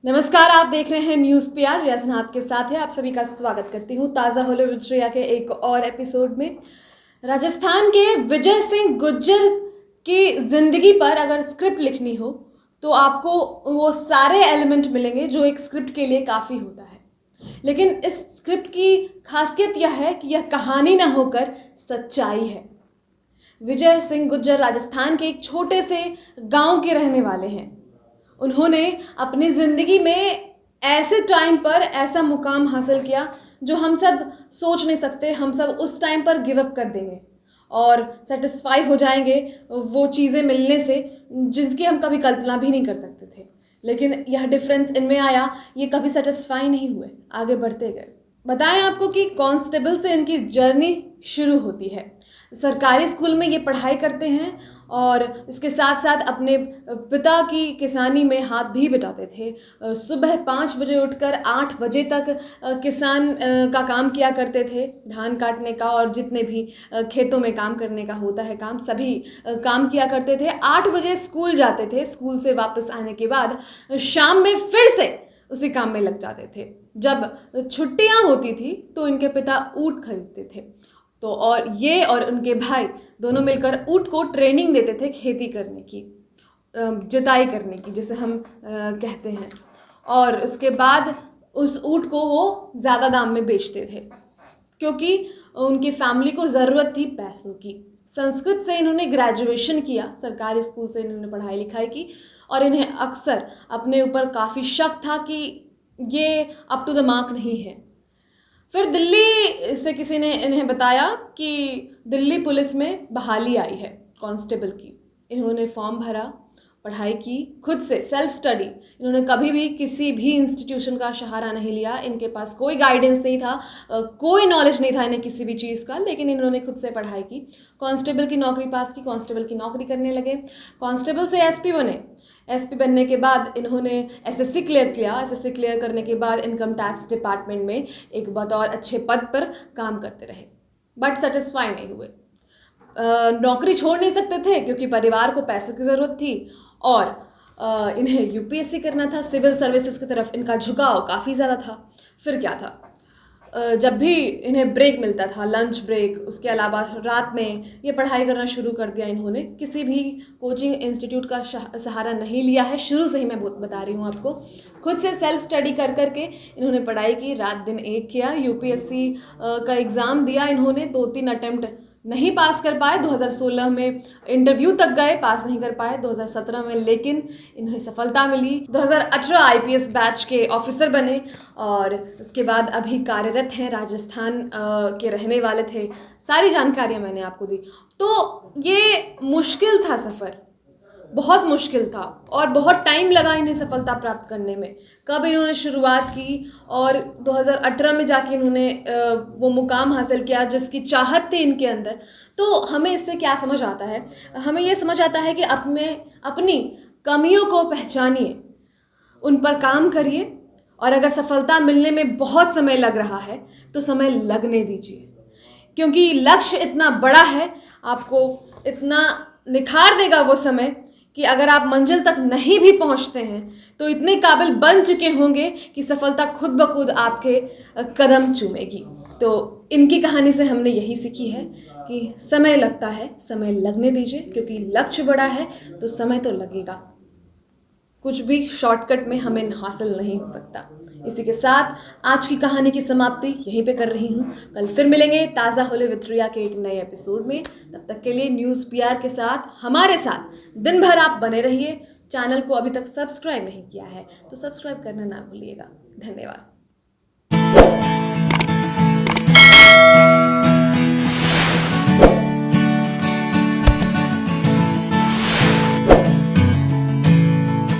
नमस्कार, आप देख रहे हैं न्यूज़ पीआर। रियाजन आपके साथ है। आप सभी का स्वागत करती हूँ ताज़ा हॉलीवुड रिया के एक और एपिसोड में। राजस्थान के विजय सिंह गुज्जर की ज़िंदगी पर अगर स्क्रिप्ट लिखनी हो तो आपको वो सारे एलिमेंट मिलेंगे जो एक स्क्रिप्ट के लिए काफ़ी होता है। लेकिन इस स्क्रिप्ट की खासियत यह है कि यह कहानी न होकर सच्चाई है। विजय सिंह गुज्जर राजस्थान के एक छोटे से गांव के रहने वाले हैं। उन्होंने अपनी ज़िंदगी में ऐसे टाइम पर ऐसा मुकाम हासिल किया जो हम सब सोच नहीं सकते। हम सब उस टाइम पर गिव अप कर देंगे और सेटिस्फाई हो जाएंगे वो चीज़ें मिलने से जिसकी हम कभी कल्पना भी नहीं कर सकते थे। लेकिन यह डिफरेंस इनमें आया, ये कभी सेटिस्फाई नहीं हुए, आगे बढ़ते गए। बताएं आपको कि कांस्टेबल से इनकी जर्नी शुरू होती है। सरकारी स्कूल में ये पढ़ाई करते हैं और इसके साथ साथ अपने पिता की किसानी में हाथ भी बटाते थे। सुबह 5 बजे उठकर 8 बजे तक किसान का काम किया करते थे, धान काटने का और जितने भी खेतों में काम करने का होता है काम, सभी काम किया करते थे। 8 बजे स्कूल जाते थे। स्कूल से वापस आने के बाद शाम में फिर से उसी काम में लग जाते थे। जब छुट्टियां होती थी तो इनके पिता ऊँट खरीदते थे, तो और ये और उनके भाई दोनों मिलकर ऊँट को ट्रेनिंग देते थे खेती करने की, जुताई करने की, जिसे हम कहते हैं। और उसके बाद उस ऊँट को वो ज़्यादा दाम में बेचते थे क्योंकि उनकी फैमिली को ज़रूरत थी पैसों की। संस्कृत से इन्होंने ग्रेजुएशन किया, सरकारी स्कूल से इन्होंने पढ़ाई लिखाई की और इन्हें अक्सर अपने ऊपर काफ़ी शक था कि ये अप टू द मार्क नहीं है। फिर दिल्ली से किसी ने इन्हें बताया कि दिल्ली पुलिस में बहाली आई है कांस्टेबल की। इन्होंने फॉर्म भरा, पढ़ाई की, खुद से सेल्फ स्टडी। इन्होंने कभी भी किसी भी इंस्टीट्यूशन का सहारा नहीं लिया। इनके पास कोई गाइडेंस नहीं था, कोई नॉलेज नहीं था इन्हें किसी भी चीज़ का, लेकिन इन्होंने खुद से पढ़ाई की, कांस्टेबल की नौकरी पास की, कांस्टेबल की नौकरी करने लगे। कांस्टेबल से एसपी बने। एसपी बनने के बाद इन्होंने एसएससी क्लियर किया। एसएससी क्लियर करने के बाद इनकम टैक्स डिपार्टमेंट में एक बतौर अच्छे पद पर काम करते रहे, बट सेटिस्फाई नहीं हुए। नौकरी छोड़ नहीं सकते थे क्योंकि परिवार को पैसे की ज़रूरत थी और इन्हें यूपीएससी करना था। सिविल सर्विसेज की तरफ इनका झुकाव काफ़ी ज़्यादा था। फिर क्या था, जब भी इन्हें ब्रेक मिलता था, लंच ब्रेक, उसके अलावा रात में ये पढ़ाई करना शुरू कर दिया। इन्होंने किसी भी कोचिंग इंस्टीट्यूट का सहारा नहीं लिया है, शुरू से ही मैं बता रही हूँ आपको। खुद से सेल्फ स्टडी कर करके इन्होंने पढ़ाई की, रात दिन एक किया। यूपीएससी का एग्ज़ाम दिया इन्होंने, 2-3 अटैम्प्ट नहीं पास कर पाए। 2016 में इंटरव्यू तक गए, पास नहीं कर पाए। 2017 में लेकिन इन्हें सफलता मिली। 2018 आईपीएस बैच के ऑफिसर बने और उसके बाद अभी कार्यरत हैं। राजस्थान के रहने वाले थे। सारी जानकारियां मैंने आपको दी। तो ये मुश्किल था सफ़र, बहुत मुश्किल था और बहुत टाइम लगा इन्हें सफलता प्राप्त करने में। कब इन्होंने शुरुआत की और 2018 में जाके इन्होंने वो मुकाम हासिल किया जिसकी चाहत थी इनके अंदर। तो हमें इससे क्या समझ आता है? हमें ये समझ आता है कि अपनी कमियों को पहचानिए, उन पर काम करिए और अगर सफलता मिलने में बहुत समय लग रहा है तो समय लगने दीजिए, क्योंकि लक्ष्य इतना बड़ा है, आपको इतना निखार देगा वो समय कि अगर आप मंजिल तक नहीं भी पहुंचते हैं तो इतने काबिल बन चुके होंगे कि सफलता खुद ब खुद आपके कदम चूमेगी। तो इनकी कहानी से हमने यही सीखी है कि समय लगता है, समय लगने दीजिए, क्योंकि लक्ष्य बड़ा है तो समय तो लगेगा। कुछ भी शॉर्टकट में हमें हासिल नहीं हो सकता। इसी के साथ आज की कहानी की समाप्ति यहीं पे कर रही हूँ। कल फिर मिलेंगे ताज़ा हॉलीवुड रिया के एक नए एपिसोड में। तब तक के लिए न्यूज़ पीआर के साथ हमारे साथ दिन भर आप बने रहिए। चैनल को अभी तक सब्सक्राइब नहीं किया है तो सब्सक्राइब करना ना भूलिएगा। धन्यवाद।